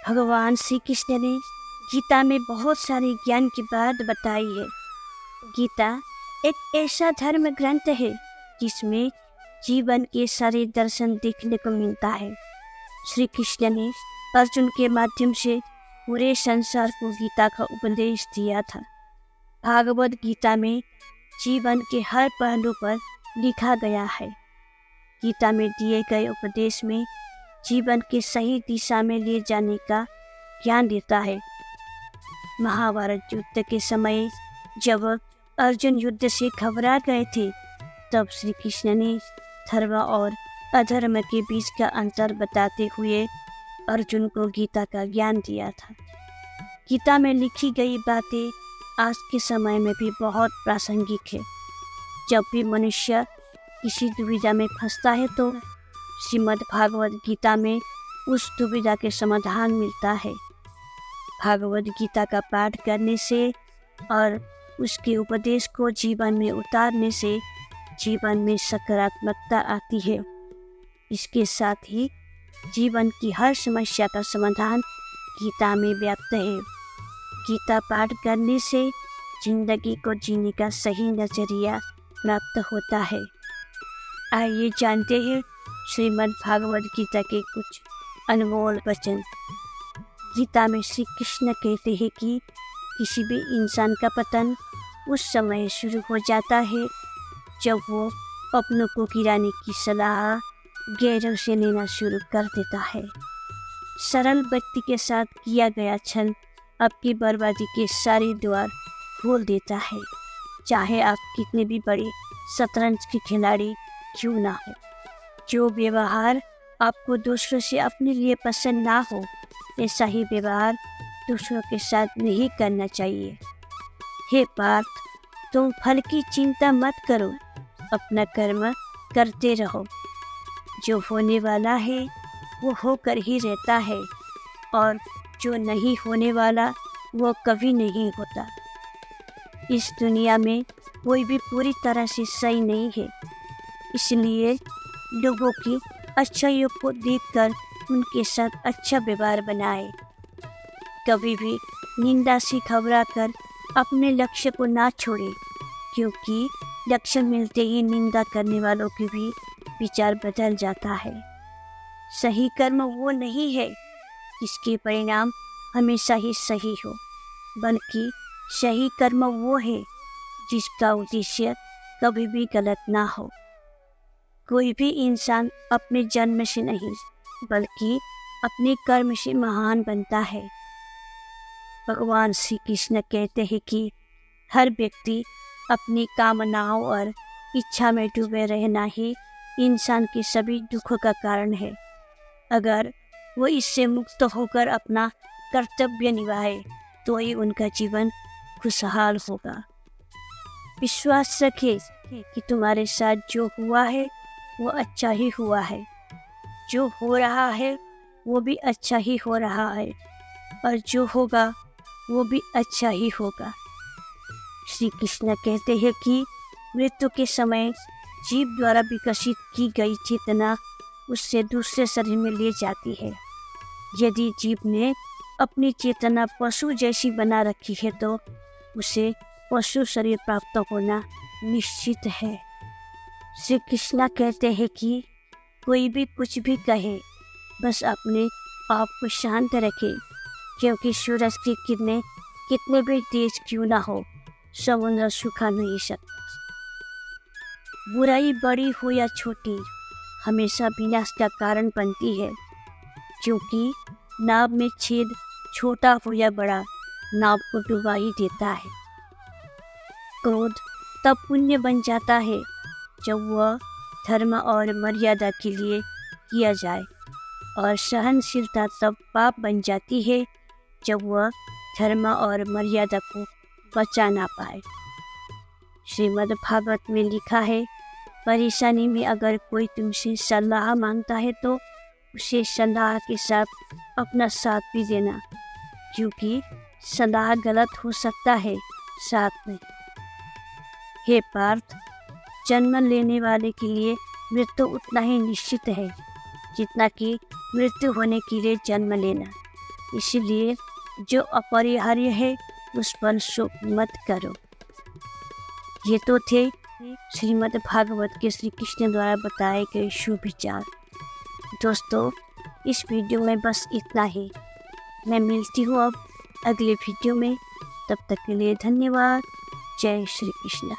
भगवान श्री कृष्ण ने गीता में बहुत सारे ज्ञान की बात बताई है। गीता एक ऐसा धर्म ग्रंथ है जिसमें जीवन के सारे दर्शन देखने को मिलता है। श्री कृष्ण ने अर्जुन के माध्यम से पूरे संसार को गीता का उपदेश दिया था। भागवत गीता में जीवन के हर पहलू पर लिखा गया है। गीता में दिए गए उपदेश में जीवन के सही दिशा में ले जाने का ज्ञान देता है। महाभारत युद्ध के समय जब अर्जुन युद्ध से घबरा गए थे, तब श्री कृष्ण ने धर्म और अधर्म के बीच का अंतर बताते हुए अर्जुन को गीता का ज्ञान दिया था। गीता में लिखी गई बातें आज के समय में भी बहुत प्रासंगिक है। जब भी मनुष्य किसी दुविधा में फंसता है तो श्रीमद् भागवत गीता में उस दुविधा के समाधान मिलता है। भागवत गीता का पाठ करने से और उसके उपदेश को जीवन में उतारने से जीवन में सकारात्मकता आती है। इसके साथ ही जीवन की हर समस्या का समाधान गीता में व्याप्त है। गीता पाठ करने से जिंदगी को जीने का सही नजरिया प्राप्त होता है। आइए जानते हैं श्रीमद् भागवत गीता के कुछ अनमोल वचन। गीता में श्री कृष्ण कहते हैं कि किसी भी इंसान का पतन उस समय शुरू हो जाता है जब वो अपनों को गिराने की सलाह गैरों से लेना शुरू कर देता है। सरल व्यक्ति के साथ किया गया छल आपकी बर्बादी के सारे द्वार खोल देता है, चाहे आप कितने भी बड़े शतरंज के खिलाड़ी क्यों ना हो। जो व्यवहार आपको दूसरों से अपने लिए पसंद ना हो, ऐसा ही व्यवहार दूसरों के साथ नहीं करना चाहिए। हे पार्थ, तुम फल की चिंता मत करो, अपना कर्म करते रहो। जो होने वाला है वो होकर ही रहता है और जो नहीं होने वाला वो कभी नहीं होता। इस दुनिया में कोई भी पूरी तरह से सही नहीं है, इसलिए लोगों की अच्छाइयों को देखकर उनके साथ अच्छा व्यवहार बनाए। कभी भी निंदा से घबराकर अपने लक्ष्य को ना छोड़े, क्योंकि लक्ष्य मिलते ही निंदा करने वालों की भी विचार बदल जाता है। सही कर्म वो नहीं है जिसके परिणाम हमेशा ही सही हो, बल्कि सही कर्म वो है जिसका उद्देश्य कभी भी गलत ना हो। कोई भी इंसान अपने जन्म से नहीं बल्कि अपने कर्म से महान बनता है। भगवान श्री कृष्ण कहते हैं कि हर व्यक्ति अपनी कामनाओं और इच्छा में डूबे रहना ही इंसान के सभी दुखों का कारण है। अगर वो इससे मुक्त होकर अपना कर्तव्य निभाए तो ही उनका जीवन खुशहाल होगा। विश्वास रखें कि तुम्हारे साथ जो हुआ है वो अच्छा ही हुआ है, जो हो रहा है वो भी अच्छा ही हो रहा है और जो होगा वो भी अच्छा ही होगा। श्री कृष्ण कहते हैं कि मृत्यु के समय जीव द्वारा विकसित की गई चेतना उससे दूसरे शरीर में ले जाती है। यदि जीव ने अपनी चेतना पशु जैसी बना रखी है तो उसे पशु शरीर प्राप्त होना निश्चित है। श्री कृष्ण कहते हैं कि कोई भी कुछ भी कहे, बस अपने आप को शांत रखे, क्योंकि सूरज की किरणें कितने भी तेज क्यों ना हो, समुद्र सुखा नहीं सकता। बुराई बड़ी हो या छोटी हमेशा विनाश का कारण बनती है, क्योंकि नाव में छेद छोटा हो या बड़ा नाव को डुबा ही देता है। क्रोध तब पुण्य बन जाता है जब वह धर्म और मर्यादा के लिए किया जाए, और सहनशीलता तब पाप बन जाती है जब वह धर्म और मर्यादा को बचा ना पाए। श्रीमद् भागवत में लिखा है, परेशानी में अगर कोई तुमसे सलाह मांगता है तो उसे सलाह के साथ अपना साथ भी देना, क्योंकि सलाह गलत हो सकता है, साथ में। हे पार्थ, जन्म लेने वाले के लिए मृत्यु उतना ही निश्चित है जितना कि मृत्यु होने के लिए जन्म लेना। इसलिए जो अपरिहार्य है उस पर शोक मत करो। ये तो थे श्रीमद् भागवत के श्री कृष्ण द्वारा बताए गए शुभ विचार। दोस्तों, इस वीडियो में बस इतना ही। मैं मिलती हूँ अब अगले वीडियो में। तब तक के लिए धन्यवाद। जय श्री कृष्ण।